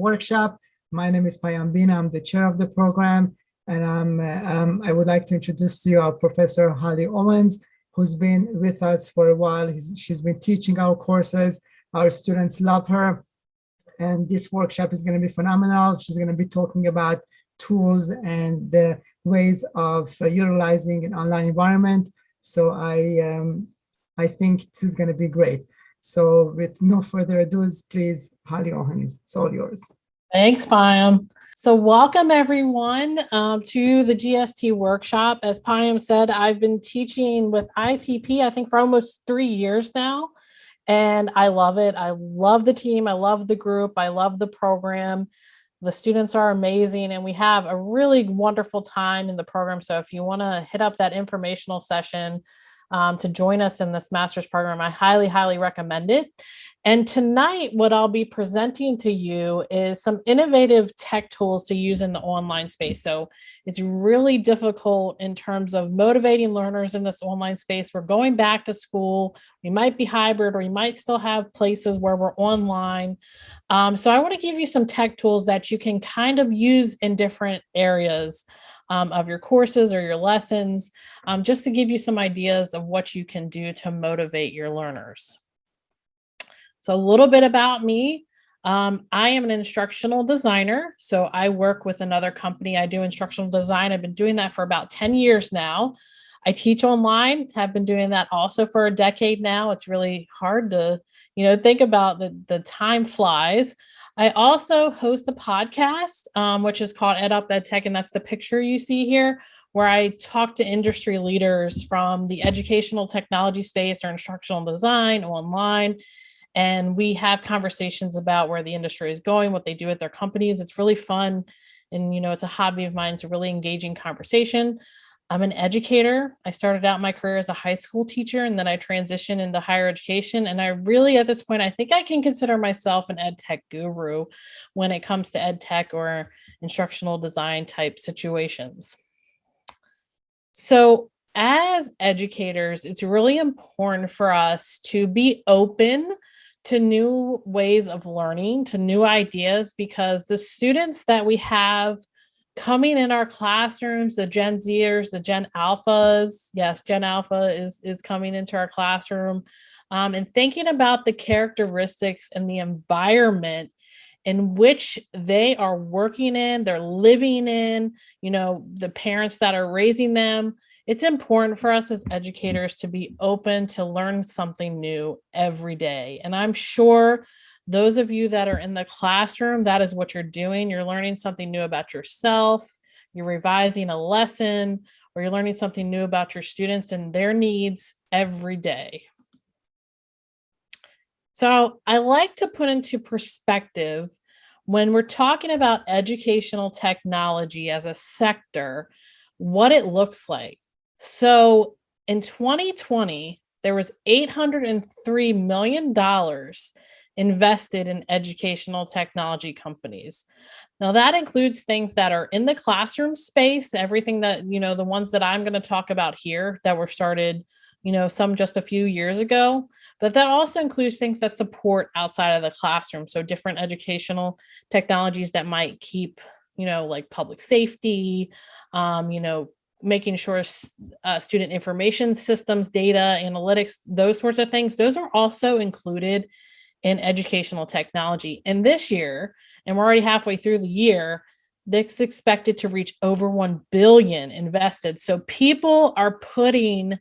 workshop. My name is Payam Bina. I'm the chair of the program. And I would like to introduce to you our Professor Holly Owens, who's been with us for a while. She's been teaching our courses. Our students love her. And this workshop is going to be phenomenal. She's going to be talking about tools and the ways of utilizing an online environment. So I think this is going to be great. So with no further ado, please, Holly Owens, it's all yours. Thanks, Payam. So welcome everyone to the GST workshop. As Payam said, I've been teaching with ITP, I think for almost 3 years now. And I love it. I love the team. I love the group. I love the program. The students are amazing and we have a really wonderful time in the program. So if you want to hit up that informational session to join us in this master's program, I highly, highly recommend it. And tonight, what I'll be presenting to you is some innovative tech tools to use in the online space. So it's really difficult in terms of motivating learners in this online space. We're going back to school. We might be hybrid, or we might still have places where we're online. So I want to give you some tech tools that you can kind of use in different areas of your courses or your lessons, just to give you some ideas of what you can do to motivate your learners. So a little bit about me. I am an instructional designer. So I work with another company. I do instructional design. I've been doing that for about 10 years now. I teach online, have been doing that also for a decade now. It's really hard to, think about the time flies. I also host a podcast, which is called Ed Up Ed Tech, and that's the picture you see here, where I talk to industry leaders from the educational technology space or instructional design online. And we have conversations about where the industry is going, what they do at their companies. It's really fun. And, it's a hobby of mine. It's a really engaging conversation. I'm an educator. I started out my career as a high school teacher, and then I transitioned into higher education. And I really, at this point, I think I can consider myself an ed tech guru when it comes to ed tech or instructional design type situations. So as educators, it's really important for us to be open to new ways of learning, to new ideas, because the students that we have coming in our classrooms, the Gen Zers, the Gen Alphas, yes, Gen Alpha is coming into our classroom, and thinking about the characteristics and the environment in which they are working in, they're living in, the parents that are raising them. It's important for us as educators to be open to learn something new every day. And I'm sure those of you that are in the classroom, that is what you're doing. You're learning something new about yourself, you're revising a lesson, or you're learning something new about your students and their needs every day. So I like to put into perspective when we're talking about educational technology as a sector, what it looks like. So in 2020, there was $803 million invested in educational technology companies. Now that includes things that are in the classroom space, everything that, the ones that I'm going to talk about here that were started, some just a few years ago, but that also includes things that support outside of the classroom. So different educational technologies that might keep, like public safety, making sure student information systems, data, analytics, those sorts of things, those are also included in educational technology. And this year, and we're already halfway through the year, that's expected to reach over 1 billion invested. So people are putting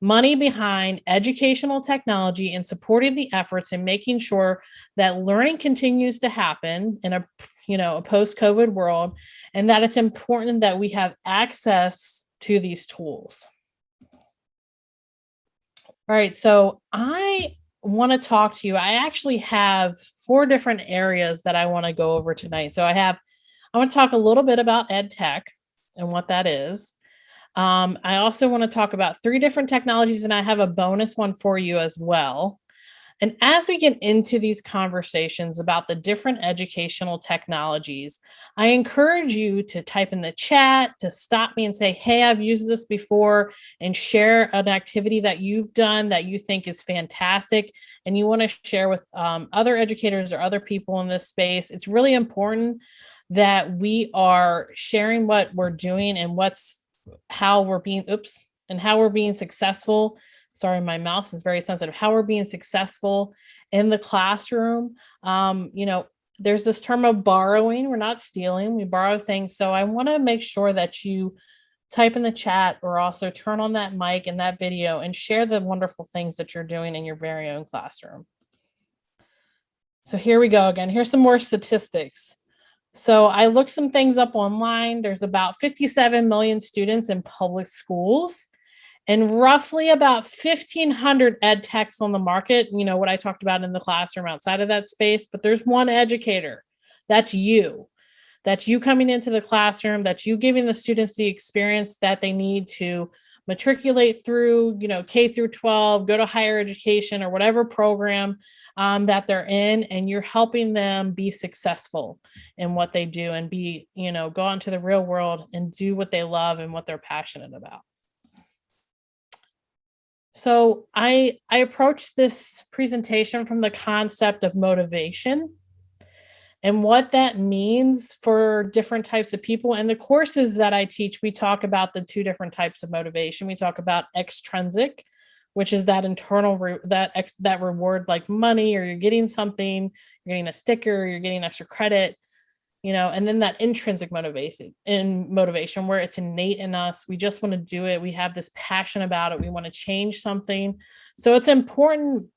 money behind educational technology and supporting the efforts and making sure that learning continues to happen in a post-COVID world, and that it's important that we have access to these tools. All right, so I want to talk to you. I actually have 4 different areas that I want to go over tonight. So I want to talk a little bit about ed tech and what that is. I also want to talk about 3 different technologies, and I have a bonus one for you as well. And as we get into these conversations about the different educational technologies, I encourage you to type in the chat, to stop me and say, hey, I've used this before, and share an activity that you've done that you think is fantastic and you want to share with other educators or other people in this space. It's really important that we are sharing what we're doing and how we're being successful. Sorry, my mouse is very sensitive. How we're being successful in the classroom. There's this term of borrowing. We're not stealing, we borrow things. So I want to make sure that you type in the chat or also turn on that mic and that video and share the wonderful things that you're doing in your very own classroom. So here we go again. Here's some more statistics. So I looked some things up online. There's about 57 million students in public schools, and roughly about 1,500 ed techs on the market, what I talked about in the classroom outside of that space, but there's one educator. That's you. That's you coming into the classroom, that's you giving the students the experience that they need to matriculate through, K through 12, go to higher education or whatever program that they're in, and you're helping them be successful in what they do and go out into the real world and do what they love and what they're passionate about. So I approached this presentation from the concept of motivation and what that means for different types of people. And the courses that I teach, we talk about the two different types of motivation. We talk about extrinsic, which is that internal, that reward like money, or you're getting something, you're getting a sticker, you're getting extra credit, and then that intrinsic motivation where it's innate in us. We just want to do it. We have this passion about it. We want to change something. So it's important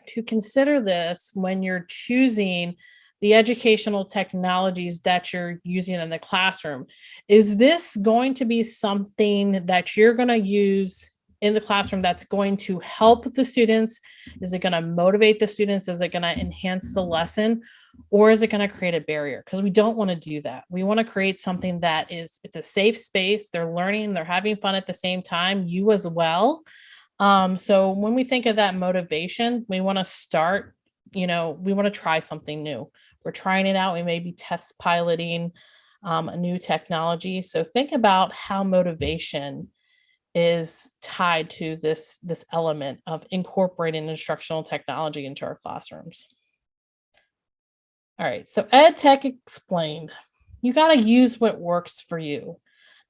to consider this when you're choosing the educational technologies that you're using in the classroom. Is this going to be something that you're going to use in the classroom that's going to help the students? Is it going to motivate the students? Is it going to enhance the lesson? Or is it going to create a barrier? Because we don't want to do that. We want to create something that it's a safe space. They're learning, they're having fun at the same time, you as well. So when we think of that motivation, we want to start, we want to try something new. We're trying it out. We may be test piloting a new technology. So think about how motivation is tied to this element of incorporating instructional technology into our classrooms. All right, so Ed Tech Explained. You got to use what works for you.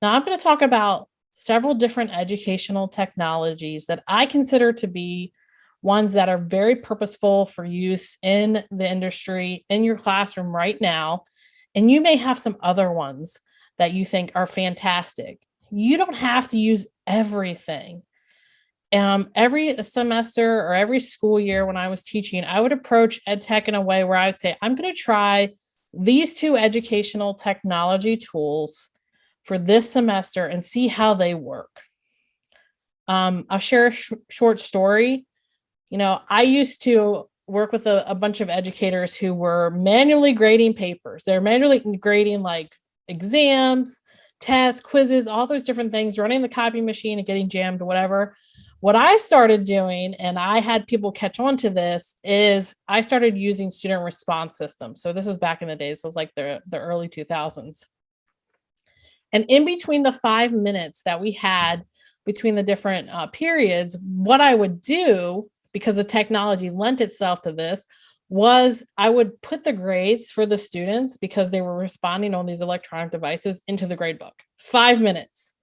Now I'm going to talk about several different educational technologies that I consider to be ones that are very purposeful for use in the industry, in your classroom right now. And you may have some other ones that you think are fantastic. You don't have to use everything. Every semester or every school year when I was teaching, I would approach ed tech in a way where I would say, I'm going to try these two educational technology tools for this semester and see how they work. I'll share a short story. I used to work with a bunch of educators who were manually grading papers. They're manually grading like exams, tests, quizzes, all those different things, running the copy machine and getting jammed or whatever. What I started doing, and I had people catch on to this, is I started using student response systems. So this is back in the days. This was like the early 2000s. And in between the 5 minutes that we had between the different periods, what I would do, because the technology lent itself to this, was I would put the grades for the students, because they were responding on these electronic devices, into the grade book. 5 minutes.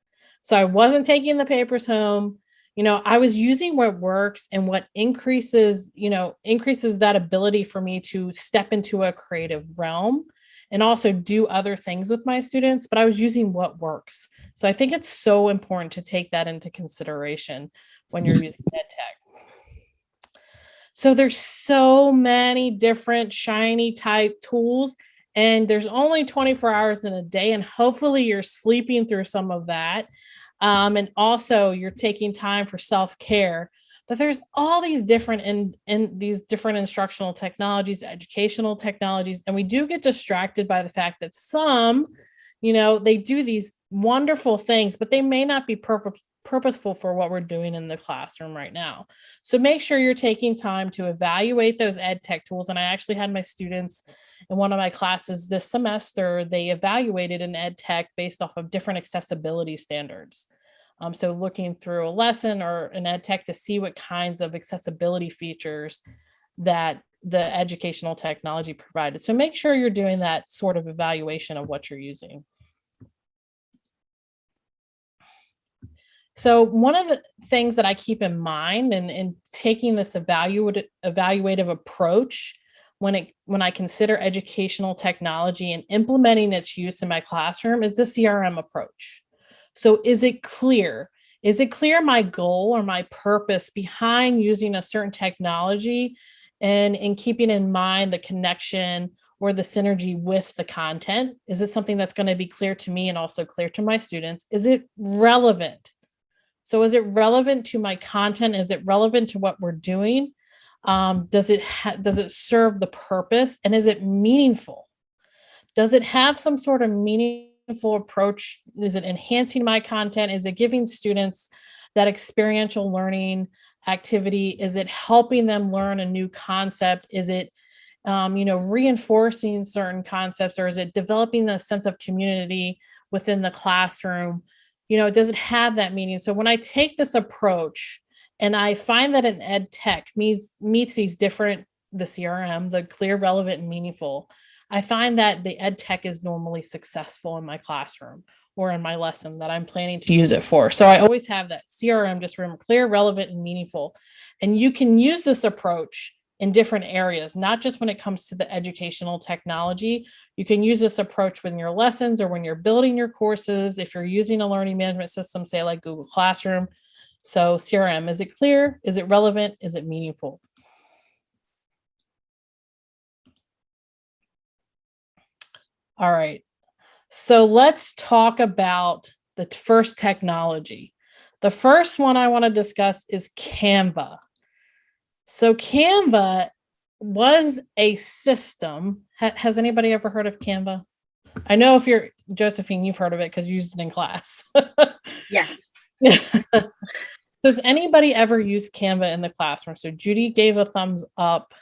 So I wasn't taking the papers home. I was using what works and what increases that ability for me to step into a creative realm and also do other things with my students, but I was using what works. So I think it's so important to take that into consideration when you're using ed tech. So there's so many different shiny type tools, and there's only 24 hours in a day, and hopefully you're sleeping through some of that. And also you're taking time for self-care. But there's all these different these different instructional technologies, educational technologies, and we do get distracted by the fact that some, they do these wonderful things, but they may not be purposeful for what we're doing in the classroom right now. So make sure you're taking time to evaluate those ed tech tools. And I actually had my students in one of my classes this semester, they evaluated an ed tech based off of different accessibility standards. So looking through a lesson or an ed tech to see what kinds of accessibility features that the educational technology provided. So make sure you're doing that sort of evaluation of what you're using. So one of the things that I keep in mind in taking this evaluative approach when I consider educational technology and implementing its use in my classroom is the CRM approach. So is it clear? Is it clear my goal or my purpose behind using a certain technology and in keeping in mind the connection or the synergy with the content? Is it something that's going to be clear to me and also clear to my students? Is it relevant? So is it relevant to my content? Is it relevant to what we're doing? Does it serve the purpose? And is it meaningful? Does it have some sort of meaningful approach? Is it enhancing my content? Is it giving students that experiential learning activity? Is it helping them learn a new concept? Is it reinforcing certain concepts, or is it developing a sense of community within the classroom? Does it have that meaning? So when I take this approach and I find that an ed tech meets these different, the CRM, the clear, relevant, and meaningful, I find that the ed tech is normally successful in my classroom or in my lesson that I'm planning to use it for. So I always have that CRM, just remember, clear, relevant, and meaningful. And you can use this approach in different areas, not just when it comes to the educational technology. You can use this approach with your lessons or when you're building your courses. If you're using a learning management system, say like Google Classroom. So CRM, is it clear? Is it relevant? Is it meaningful? All right. So let's talk about the first technology. The first one I want to discuss is Canva. So Canva was a system. Has anybody ever heard of Canva? I know if you're Josephine, you've heard of it because you used it in class. Yes. Does anybody ever use Canva in the classroom? So Judy gave a thumbs up.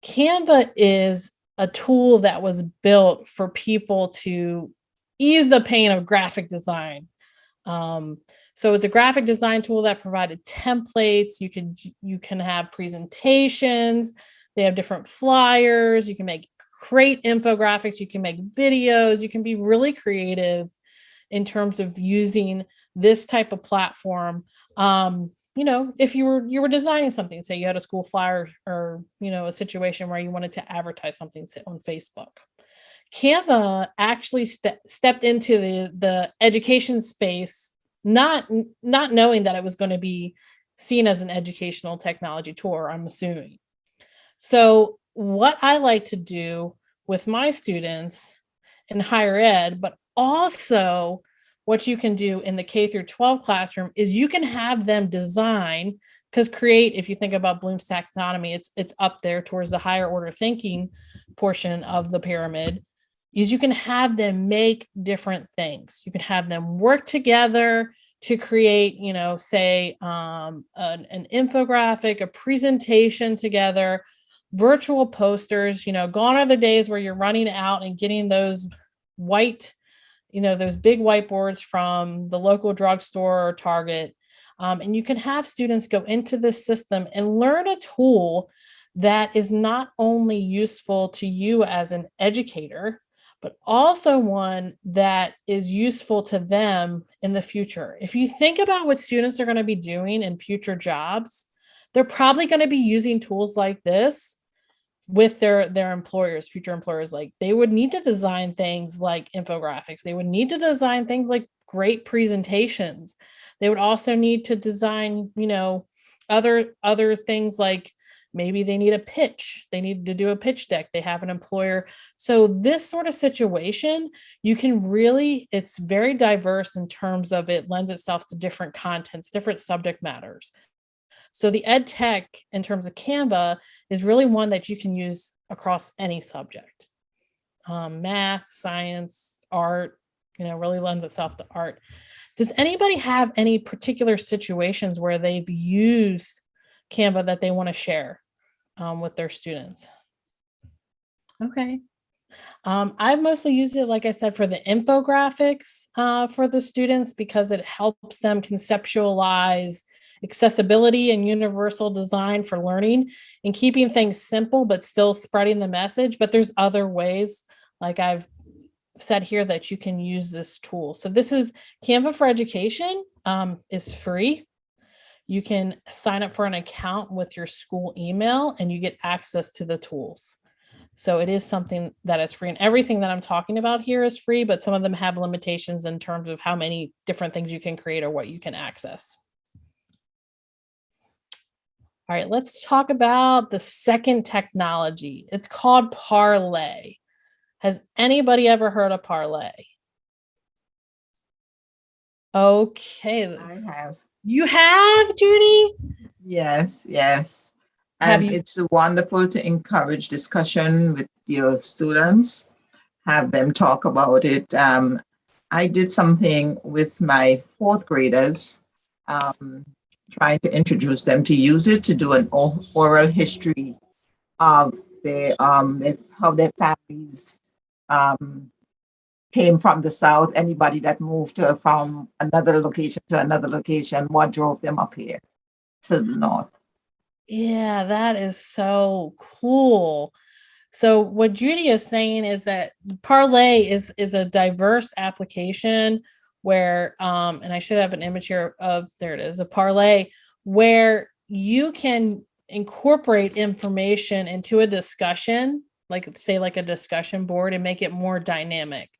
Canva is a tool that was built for people to ease the pain of graphic design. So it's a graphic design tool that provided templates. You can have presentations. They have different flyers. You can create infographics. You can make videos. You can be really creative in terms of using this type of platform. If you were designing something, say you had a school flyer or a situation where you wanted to advertise something, say on Facebook. Canva actually stepped into the education space, not knowing that it was going to be seen as an educational technology tool, I'm assuming. So what I like to do with my students in higher ed, but also what you can do in the K through 12 classroom is you can have them design, because if you think about Bloom's taxonomy, it's up there towards the higher order thinking portion of the pyramid, is you can have them make different things. You can have them work together to create, say an infographic, a presentation together, virtual posters. Gone are the days where you're running out and getting those those big whiteboards from the local drugstore or Target. And you can have students go into this system and learn a tool that is not only useful to you as an educator, but also one that is useful to them in the future. If you think about what students are going to be doing in future jobs, they're probably going to be using tools like this with their employers, future employers. Like they would need to design things like infographics. They would need to design things like great presentations. They would also need to design, other things like maybe they need a pitch. They need to do a pitch deck. They have an employer. So this sort of situation, it's very diverse in terms of it lends itself to different contents, different subject matters. So the ed tech in terms of Canva is really one that you can use across any subject. Math, science, art, really lends itself to art. Does anybody have any particular situations where they've used Canva that they want to share with their students? Okay. I've mostly used it, like I said, for the infographics for the students because it helps them conceptualize accessibility and universal design for learning and keeping things simple, but still spreading the message. But there's other ways, like I've said here, that you can use this tool. So this is Canva for Education, is free. You can sign up for an account with your school email and you get access to the tools. So it is something that is free, and everything that I'm talking about here is free, but some of them have limitations in terms of how many different things you can create or what you can access. All right, let's talk about the second technology. It's called Parlay. Has anybody ever heard of Parlay? Okay. I have. You have, Judy? Yes, yes. Have And you? it's wonderful to encourage discussion with your students, have them talk about it. I did something with my fourth graders, trying to introduce them to use it to do an oral history of how their families came from the South, anybody that moved from another location to another location, what drove them up here to the North. Yeah, that is so cool. So what Judy is saying is that Parlay is a diverse application where, and I should have an image here of, there it is, a Parlay, where you can incorporate information into a discussion, like say like a discussion board, and make it more dynamic.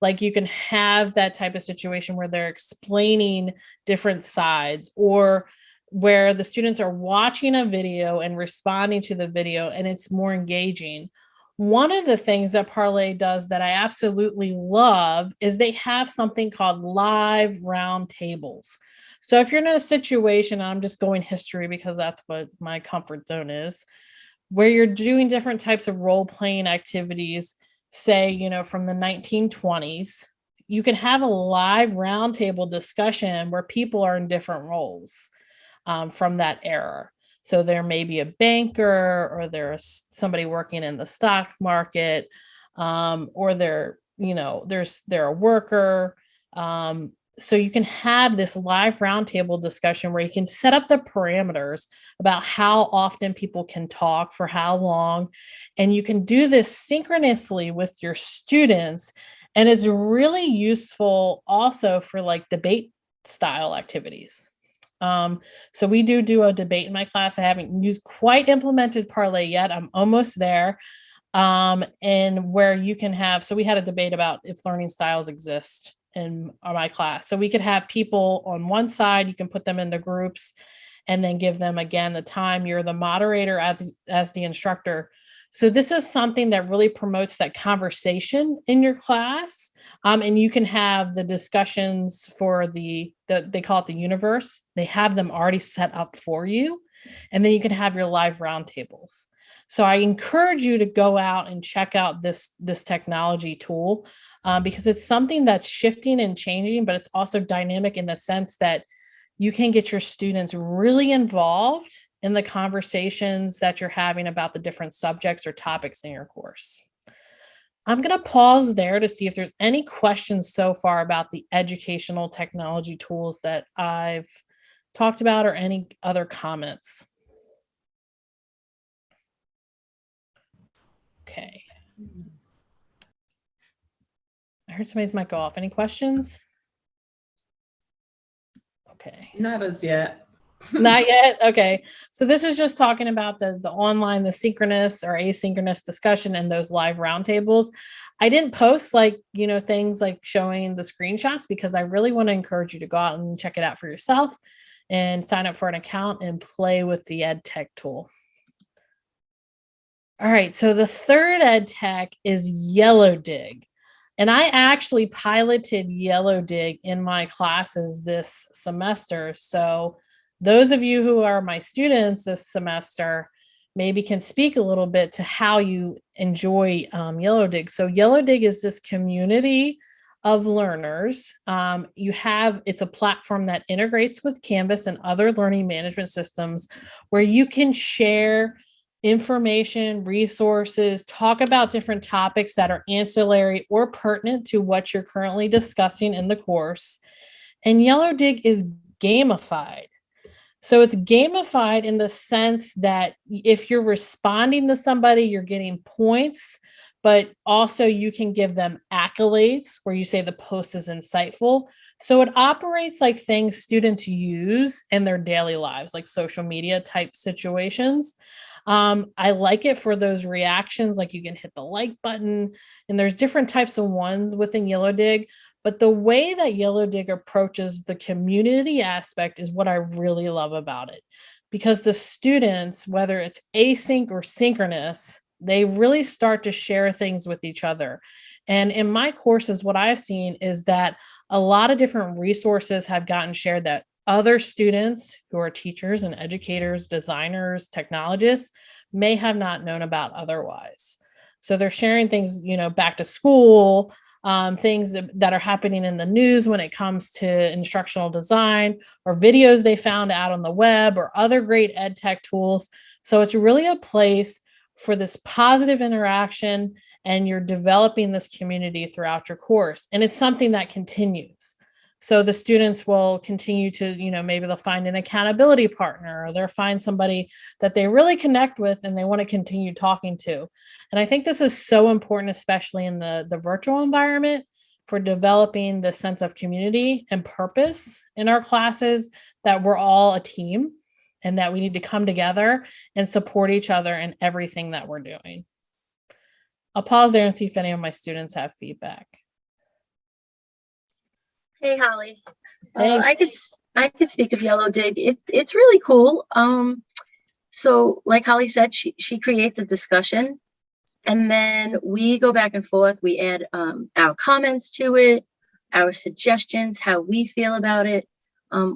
Like you can have that type of situation where they're explaining different sides, or where the students are watching a video and responding to the video and it's more engaging. One of the things that Parlay does that I absolutely love is they have something called live round tables. So if you're in a situation, I'm just going history because that's what my comfort zone is, where you're doing different types of role-playing activities, say, from the 1920s, you can have a live roundtable discussion where people are in different roles from that era. So there may be a banker, or there's somebody working in the stock market, or they're a worker. So you can have this live roundtable discussion where you can set up the parameters about how often people can talk, for how long, and you can do this synchronously with your students. And it's really useful also for like debate style activities. So we do a debate in my class. I haven't quite implemented Parlay yet. I'm almost there. And where you can have, so we had a debate about if learning styles exist in my class. So we could have people on one side, you can put them into groups and then give them again the time. You're the moderator as the instructor. So this is something that really promotes that conversation in your class. And you can have the discussions for they call it the universe. They have them already set up for you. And then you can have your live roundtables. So I encourage you to go out and check out this technology tool because it's something that's shifting and changing, but it's also dynamic in the sense that you can get your students really involved in the conversations that you're having about the different subjects or topics in your course. I'm going to pause there to see if there's any questions so far about the educational technology tools that I've talked about, or any other comments. Okay. I heard somebody's mic go off. Any questions? Okay. Not as yet. Not yet. Okay. So this is just talking about the online, the synchronous or asynchronous discussion and those live roundtables. I didn't post things like showing the screenshots because I really want to encourage you to go out and check it out for yourself and sign up for an account and play with the ed tech tool. All right. So the third ed tech is Yellow Dig. And I actually piloted Yellow Dig in my classes this semester. So those of you who are my students this semester maybe can speak a little bit to how you enjoy Yellow Dig. So Yellow Dig is this community of learners. It's a platform that integrates with Canvas and other learning management systems where you can share information, resources, talk about different topics that are ancillary or pertinent to what you're currently discussing in the course. And Yellow Dig is gamified. So it's gamified in the sense that if you're responding to somebody, you're getting points, but also you can give them accolades where you say the post is insightful. So it operates like things students use in their daily lives, like social media type situations. I like it for those reactions, like you can hit the like button, and there's different types of ones within Yellow Dig. But the way that Yellow Dig approaches the community aspect is what I really love about it. Because the students, whether it's async or synchronous, they really start to share things with each other. And in my courses, what I've seen is that a lot of different resources have gotten shared that other students who are teachers and educators, designers, technologists may have not known about otherwise. So they're sharing things, back to school, things that are happening in the news when it comes to instructional design, or videos they found out on the web, or other great ed tech tools. So it's really a place for this positive interaction, and you're developing this community throughout your course. And it's something that continues. So the students will continue to, maybe they'll find an accountability partner, or they'll find somebody that they really connect with and they want to continue talking to. And I think this is so important, especially in the virtual environment, for developing the sense of community and purpose in our classes, that we're all a team and that we need to come together and support each other in everything that we're doing. I'll pause there and see if any of my students have feedback. Hey, Holly. Hey. I could speak of Yellow Dig. It's really cool. So like Holly said, she creates a discussion, and then we go back and forth. We add our comments to it, our suggestions, how we feel about it.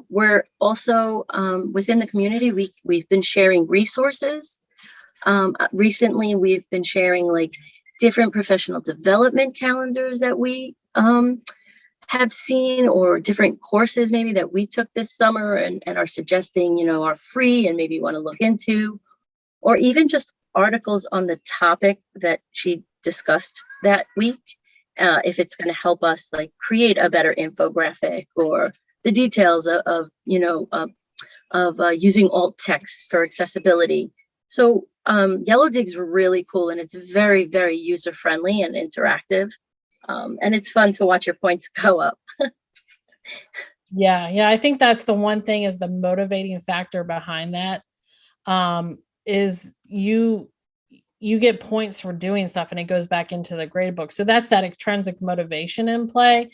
We're also within the community, we've been sharing resources. Recently, we've been sharing like different professional development calendars that we have seen, or different courses maybe that we took this summer and are suggesting, are free and maybe want to look into, or even just articles on the topic that she discussed that week. If it's going to help us like create a better infographic, or the details of using alt text for accessibility. So Yellow Dig's really cool, and it's very, very user friendly and interactive. And it's fun to watch your points go up. Yeah. I think that's the one thing, is the motivating factor behind that, is you get points for doing stuff, and it goes back into the grade book. So that's that intrinsic motivation in play.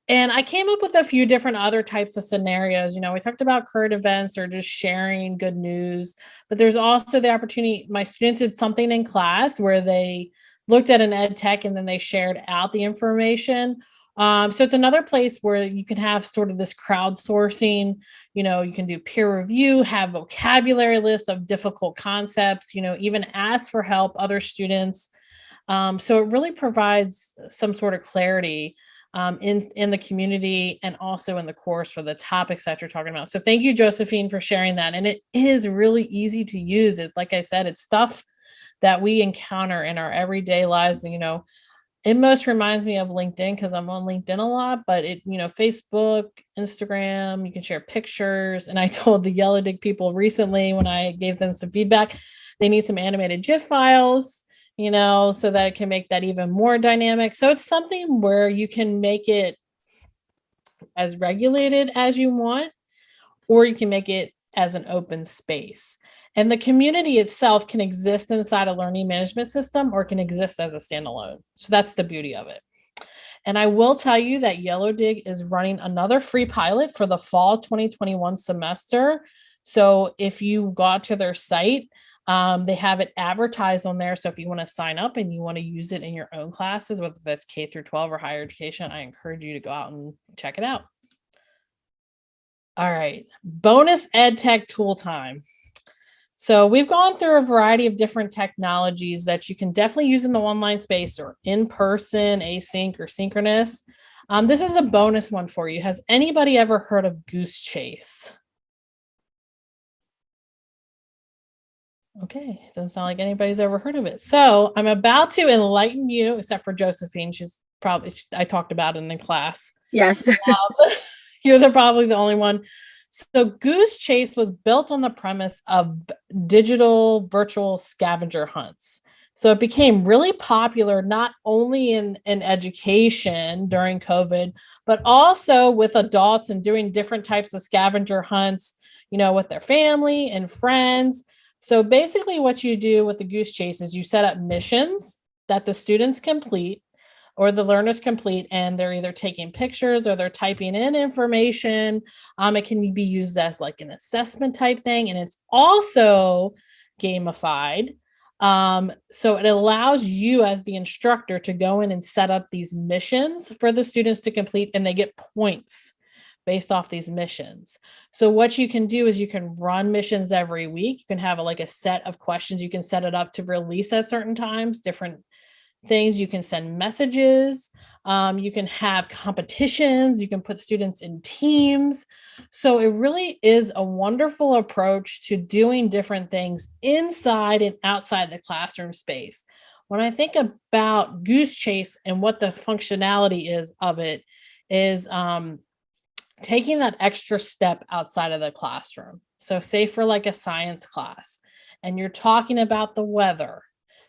And I came up with a few different other types of scenarios. We talked about current events or just sharing good news, but there's also the opportunity. My students did something in class where they looked at an ed tech and then they shared out the information. So it's another place where you can have sort of this crowdsourcing. You can do peer review, have vocabulary list of difficult concepts, even ask for help other students. So it really provides some sort of clarity in the community, and also in the course for the topics that you're talking about. So thank you, Josephine, for sharing that. And it is really easy to use. It, like I said, it's stuff that we encounter in our everyday lives. It most reminds me of LinkedIn, because I'm on LinkedIn a lot, but Facebook, Instagram, you can share pictures. And I told the Yellow Dig people recently, when I gave them some feedback, they need some animated GIF files, so that it can make that even more dynamic. So it's something where you can make it as regulated as you want, or you can make it as an open space. And the community itself can exist inside a learning management system, or can exist as a standalone. So that's the beauty of it. And I will tell you that Yellow Dig is running another free pilot for the fall 2021 semester. So if you go out to their site, they have it advertised on there. So if you want to sign up and you want to use it in your own classes, whether that's K through 12 or higher education, I encourage you to go out and check it out. All right, bonus ed tech tool time. So we've gone through a variety of different technologies that you can definitely use in the online space, or in person, async or synchronous. This is a bonus one for you. Has anybody ever heard of Goose Chase? Okay, doesn't sound like anybody's ever heard of it. So I'm about to enlighten you, except for Josephine. I talked about it in class. Yes. You're probably the only one. So Goose Chase was built on the premise of digital virtual scavenger hunts. So it became really popular, not only in education during COVID, but also with adults and doing different types of scavenger hunts, with their family and friends. So basically what you do with the Goose Chase is you set up missions that the students complete or the learners complete, and they're either taking pictures or they're typing in information. It can be used as like an assessment type thing, and it's also gamified. So it allows you as the instructor to go in and set up these missions for the students to complete, and they get points based off these missions. So what you can do is you can run missions every week. You can have a set of questions. You can set it up to release at certain times, different things. You can send messages. You can have competitions. You can put students in teams. So it really is a wonderful approach to doing different things inside and outside the classroom space. When I think about Goose Chase and what the functionality is of it is, taking that extra step outside of the classroom. So say for like a science class and you're talking about the weather,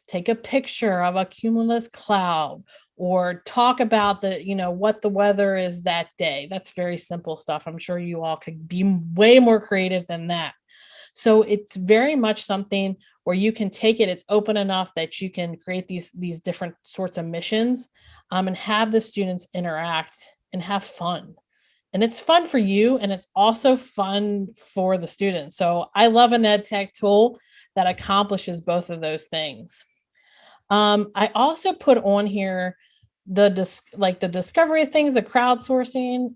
take a picture of a cumulus cloud or talk about what the weather is that day. That's very simple stuff. I'm sure you all could be way more creative than that. So it's very much something where you can take it. It's open enough that you can create these different sorts of missions, and have the students interact and have fun. And it's fun for you, and it's also fun for the students. So I love an ed tech tool that accomplishes both of those things. I also put on here the discovery of things, the crowdsourcing,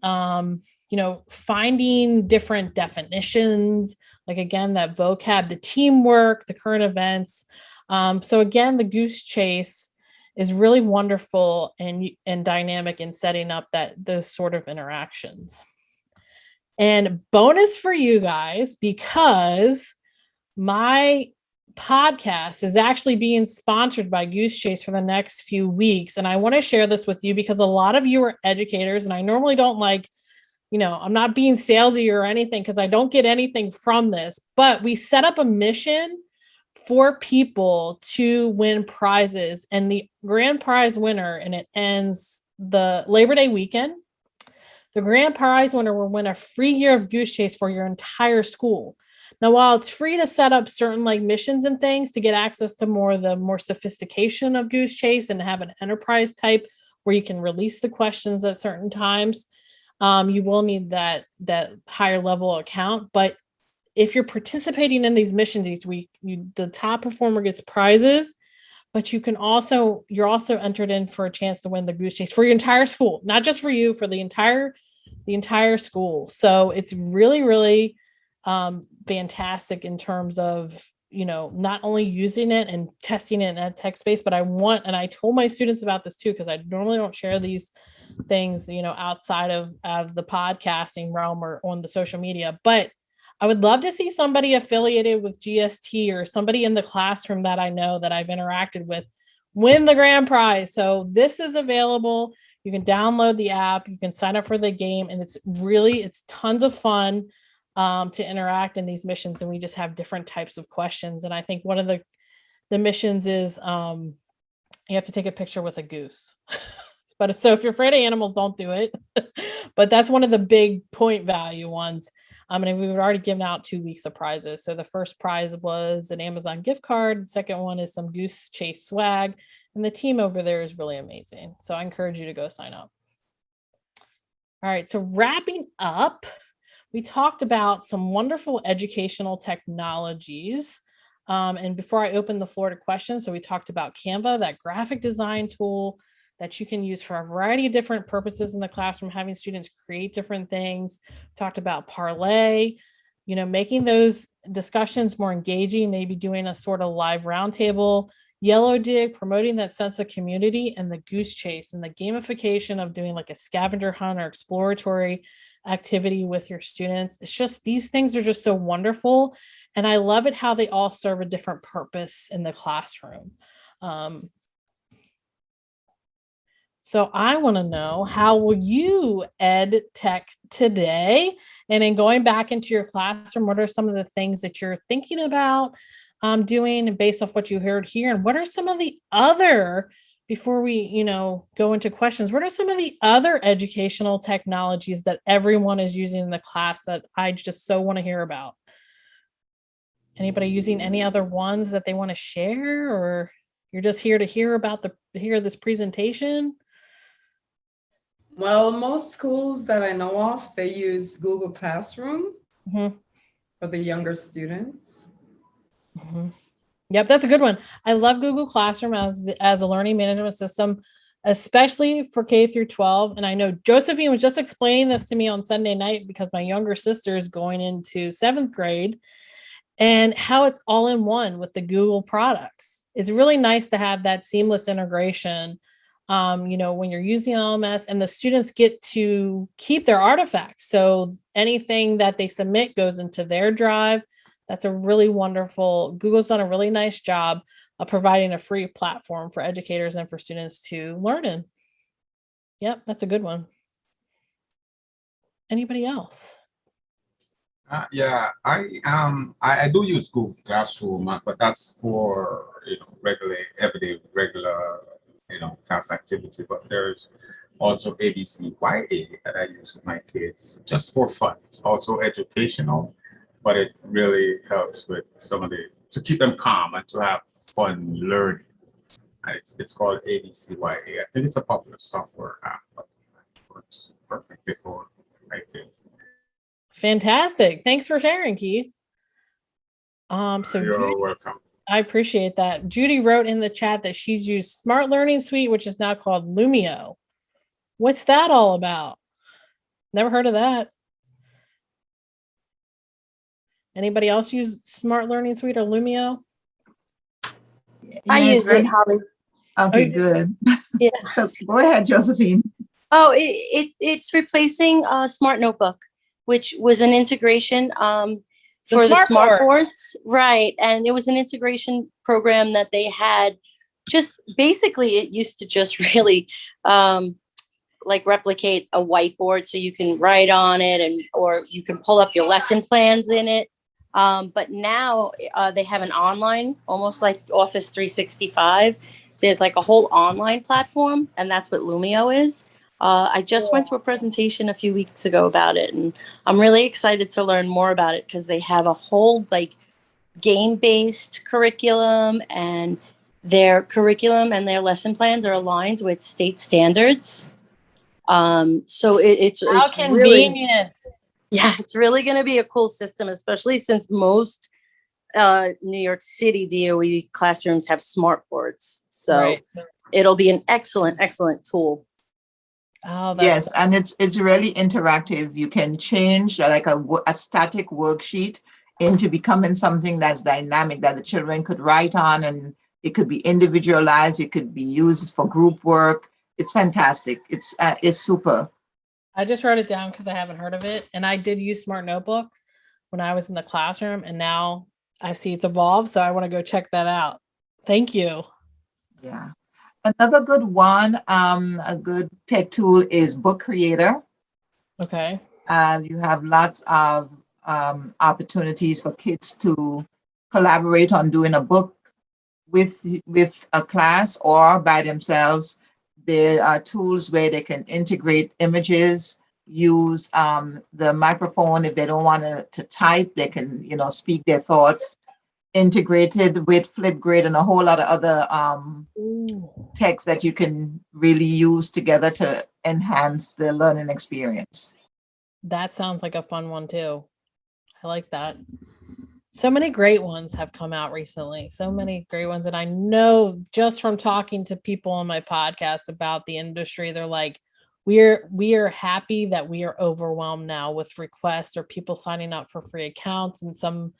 finding different definitions, like again, that vocab, the teamwork, the current events. So again, the Goose Chase is really wonderful and dynamic in setting up those sort of interactions. And bonus for you guys, because my podcast is actually being sponsored by Goose Chase for the next few weeks. And I want to share this with you because a lot of you are educators, and I normally don't I'm not being salesy or anything because I don't get anything from this, but we set up a mission for people to win prizes, and the grand prize winner, and it ends the Labor Day weekend. The grand prize winner will win a free year of Goose Chase for your entire school. Now, while it's free to set up certain missions and things to get access to the more sophistication of Goose Chase and have an enterprise type where you can release the questions at certain times, you will need that higher level account. But if you're participating in these missions each week, the top performer gets prizes, but you're also entered in for a chance to win the Goose Chase for your entire school, not just for you, for the entire school. So it's really, really fantastic in terms of, not only using it and testing it in a tech space, but and I told my students about this too, because I normally don't share these things, outside of the podcasting realm or on the social media, but I would love to see somebody affiliated with GST or somebody in the classroom that I know that I've interacted with win the grand prize. So this is available. You can download the app, you can sign up for the game, and it's tons of fun to interact in these missions. And we just have different types of questions. And I think one of the missions is you have to take a picture with a goose. But so if you're afraid of animals, don't do it. But that's one of the big point value ones. And we've already given out 2 weeks of prizes. So the first prize was an Amazon gift card. The second one is some Goose Chase swag. And the team over there is really amazing. So I encourage you to go sign up. All right. So wrapping up, we talked about some wonderful educational technologies. And before I open the floor to questions, so we talked about Canva, that graphic design tool that you can use for a variety of different purposes in the classroom, having students create different things. Talked about Parlay, making those discussions more engaging, maybe doing a sort of live roundtable, Yellow Dig, promoting that sense of community, and the Goose Chase and the gamification of doing like a scavenger hunt or exploratory activity with your students. It's just, these things are just so wonderful. And I love it how they all serve a different purpose in the classroom. So I want to know, how will you ed tech today? And then going back into your classroom, what are some of the things that you're thinking about doing based off what you heard here? And what are some of the other, before we, go into questions, what are some of the other educational technologies that everyone is using in the class that I just so want to hear about? Anybody using any other ones that they want to share, or you're just here to hear this presentation? Well, most schools that I know of, they use Google Classroom for the younger students. Yep, that's a good one. I love Google Classroom as a learning management system, especially for K through 12. And I know Josephine was just explaining this to me on Sunday night because my younger sister is going into 7th grade, and how it's all in one with the Google products. It's really nice to have that seamless integration. When you're using LMS, and the students get to keep their artifacts. So anything that they submit goes into their drive. That's a really wonderful, Google's done a really nice job of providing a free platform for educators and for students to learn in. Yep, that's a good one. Anybody else? Yeah, I do use Google Classroom, but that's for everyday regular class activity. But there's also ABCYA that I use with my kids just for fun. It's also educational, but it really helps with to keep them calm and to have fun learning. And it's called ABCYA. I think it's a popular software app, but it works perfectly for my kids. Fantastic. Thanks for sharing, Keith. So you're Judy, welcome. I appreciate that. Judy wrote in the chat that she's used Smart Learning Suite, which is now called Lumio. What's that all about? Never heard of that. Anybody else use Smart Learning Suite or Lumio? I use it, Holly. Okay, you do? good. Yeah. So go ahead, Josephine. Oh, it's replacing Smart Notebook, which was an integration for the smart boards, right? And it was an integration program that they had. Just basically, it used to just really like replicate a whiteboard, so you can write on it, or you can pull up your lesson plans in it. But now they have an online, almost like Office 365. There's like a whole online platform, and that's what Lumio is. I just went to a presentation a few weeks ago about it, and I'm really excited to learn more about it because they have a whole like game-based curriculum, and their curriculum and their lesson plans are aligned with state standards. So it's convenient. It's really going to be a cool system, especially since most New York City DOE classrooms have smart boards. So it'll be an excellent tool. Oh, yes, and it's really interactive. You can change like a static worksheet into becoming something that's dynamic that the children could write on, and it could be individualized. It could be used for group work. It's fantastic. It's super. I just wrote it down because I haven't heard of it, and I did use Smart Notebook when I was in the classroom, and now I see it's evolved, so I want to go check that out. Thank you. Yeah. Another good one, a good tech tool is Book Creator. Okay. You have lots of opportunities for kids to collaborate on doing a book with a class or by themselves. There are tools where they can integrate images, use the microphone. If they don't want to type, they can, speak their thoughts, integrated with Flipgrid and a whole lot of other text that you can really use together to enhance the learning experience. That sounds like a fun one too. I like that. So many great ones have come out recently. So many great ones. And I know just from talking to people on my podcast about the industry, they're like, we are happy that we are overwhelmed now with requests or people signing up for free accounts, and some,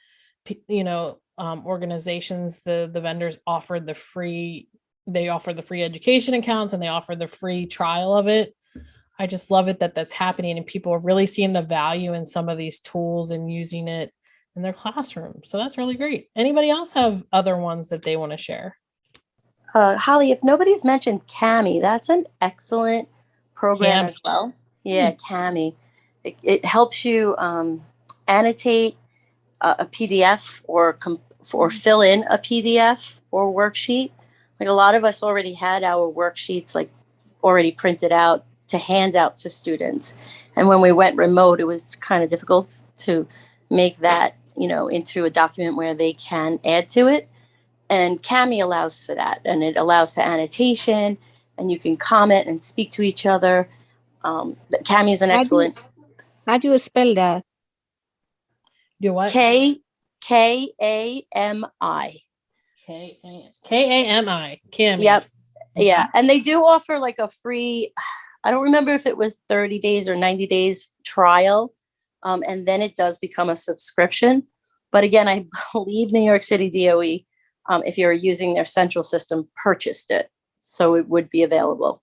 organizations, the vendors offered the free education accounts, and they offered the free trial of it. I just love it that that's happening, and people are really seeing the value in some of these tools and using it in their classroom. So that's really great. Anybody else have other ones that they want to share? Holly, if nobody's mentioned Kami, that's an excellent program Kami. as well. Yeah, Kami. It helps you annotate a PDF or fill in a PDF or worksheet. Like a lot of us already had our worksheets like already printed out to hand out to students. And when we went remote, it was kind of difficult to make that, into a document where they can add to it. And Kami allows for that. And it allows for annotation, and you can comment and speak to each other. Kami is an excellent. How do you spell that? Do what? Kami. Kami. Kami. Yep. Yeah. And they do offer like a free, I don't remember if it was 30 days or 90 days trial. And then it does become a subscription. But again, I believe New York City DOE, if you're using their central system, purchased it. So it would be available.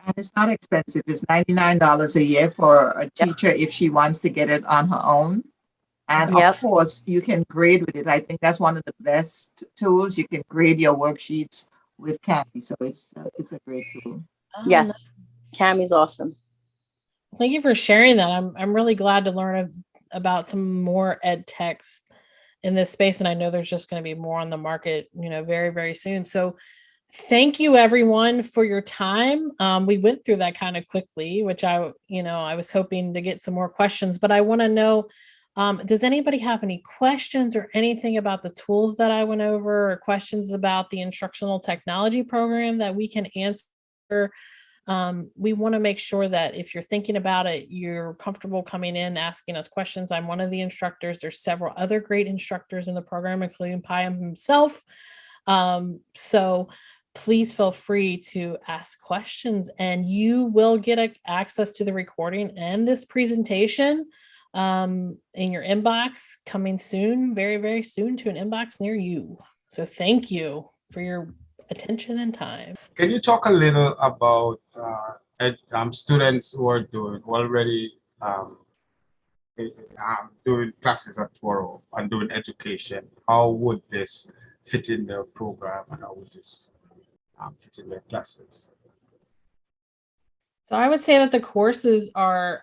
And it's not expensive. It's $99 a year for a teacher if she wants to get it on her own. And of course, you can grade with it. I think that's one of the best tools. You can grade your worksheets with Kami. So it's a great tool. Yes, Kami's awesome. Thank you for sharing that. I'm really glad to learn about some more ed techs in this space, and I know there's just going to be more on the market, very, very soon. So thank you everyone for your time. We went through that kind of quickly, which I was hoping to get some more questions, but I want to know, does anybody have any questions or anything about the tools that I went over, or questions about the instructional technology program that we can answer? We want to make sure that if you're thinking about it, you're comfortable coming in, asking us questions. I'm one of the instructors. There's several other great instructors in the program, including Payam himself. So please feel free to ask questions, and you will get access to the recording and this presentation in your inbox coming soon, very, very soon, to an inbox near you. So thank you for your attention and time. Can you talk a little about students who are already doing classes at Toro and doing education? How would this fit in their program, and how would this fit in their classes? So I would say that the courses are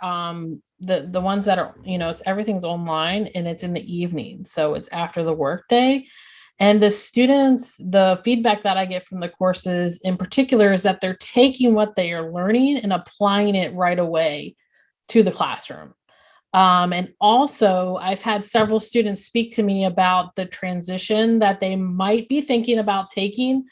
the ones that are, everything's online and it's in the evening. So it's after the workday. And the students, the feedback that I get from the courses in particular is that they're taking what they are learning and applying it right away to the classroom. And also, I've had several students speak to me about the transition that they might be thinking about taking,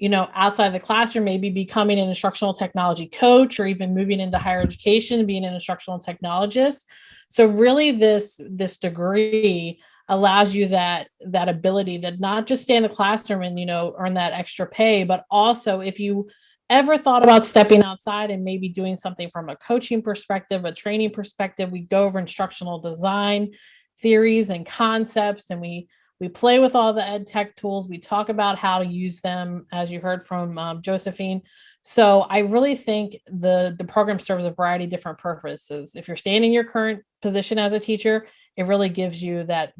outside the classroom, maybe becoming an instructional technology coach, or even moving into higher education, being an instructional technologist. So really this degree allows you that ability to not just stay in the classroom and, earn that extra pay, but also if you ever thought about stepping outside and maybe doing something from a coaching perspective, a training perspective, we go over instructional design theories and concepts, and we play with all the ed tech tools. We talk about how to use them, as you heard from Josephine. So I really think the program serves a variety of different purposes. If you're staying in your current position as a teacher, it really gives you that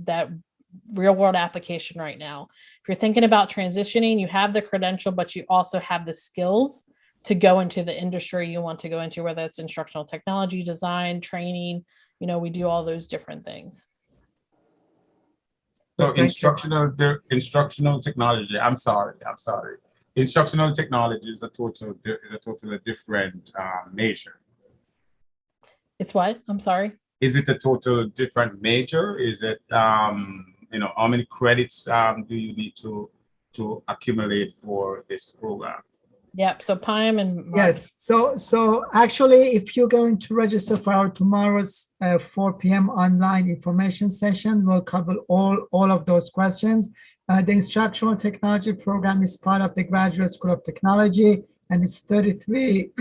real world application right now. If you're thinking about transitioning, you have the credential, but you also have the skills to go into the industry you want to go into, whether it's instructional technology, design, training, we do all those different things. So instructional technology, I'm sorry. Instructional technology is a totally different major. It's what? I'm sorry. Is it a total different major? Is it, how many credits do you need to accumulate for this program? Yep. So Payam and Mark. Yes. So actually, if you're going to register for our tomorrow's 4 p.m. online information session, we'll cover all of those questions. The instructional technology program is part of the Graduate School of Technology, and it's 33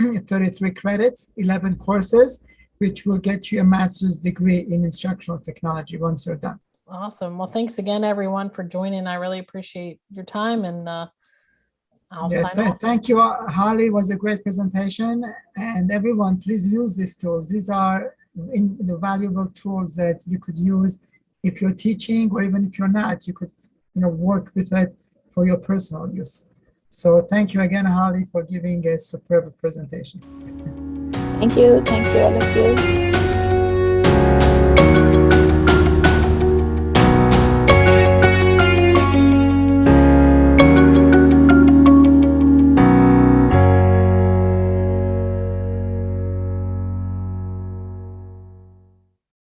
credits, 11 courses, which will get you a master's degree in instructional technology once you're done. Awesome. Well, thanks again, everyone, for joining. I really appreciate your time, and I'll sign off. Thank you, Holly. It was a great presentation. And everyone, please use these tools. These are the valuable tools that you could use if you're teaching, or even if you're not, you could work with it for your personal use. So thank you again, Holly, for giving a superb presentation. Thank you all of you.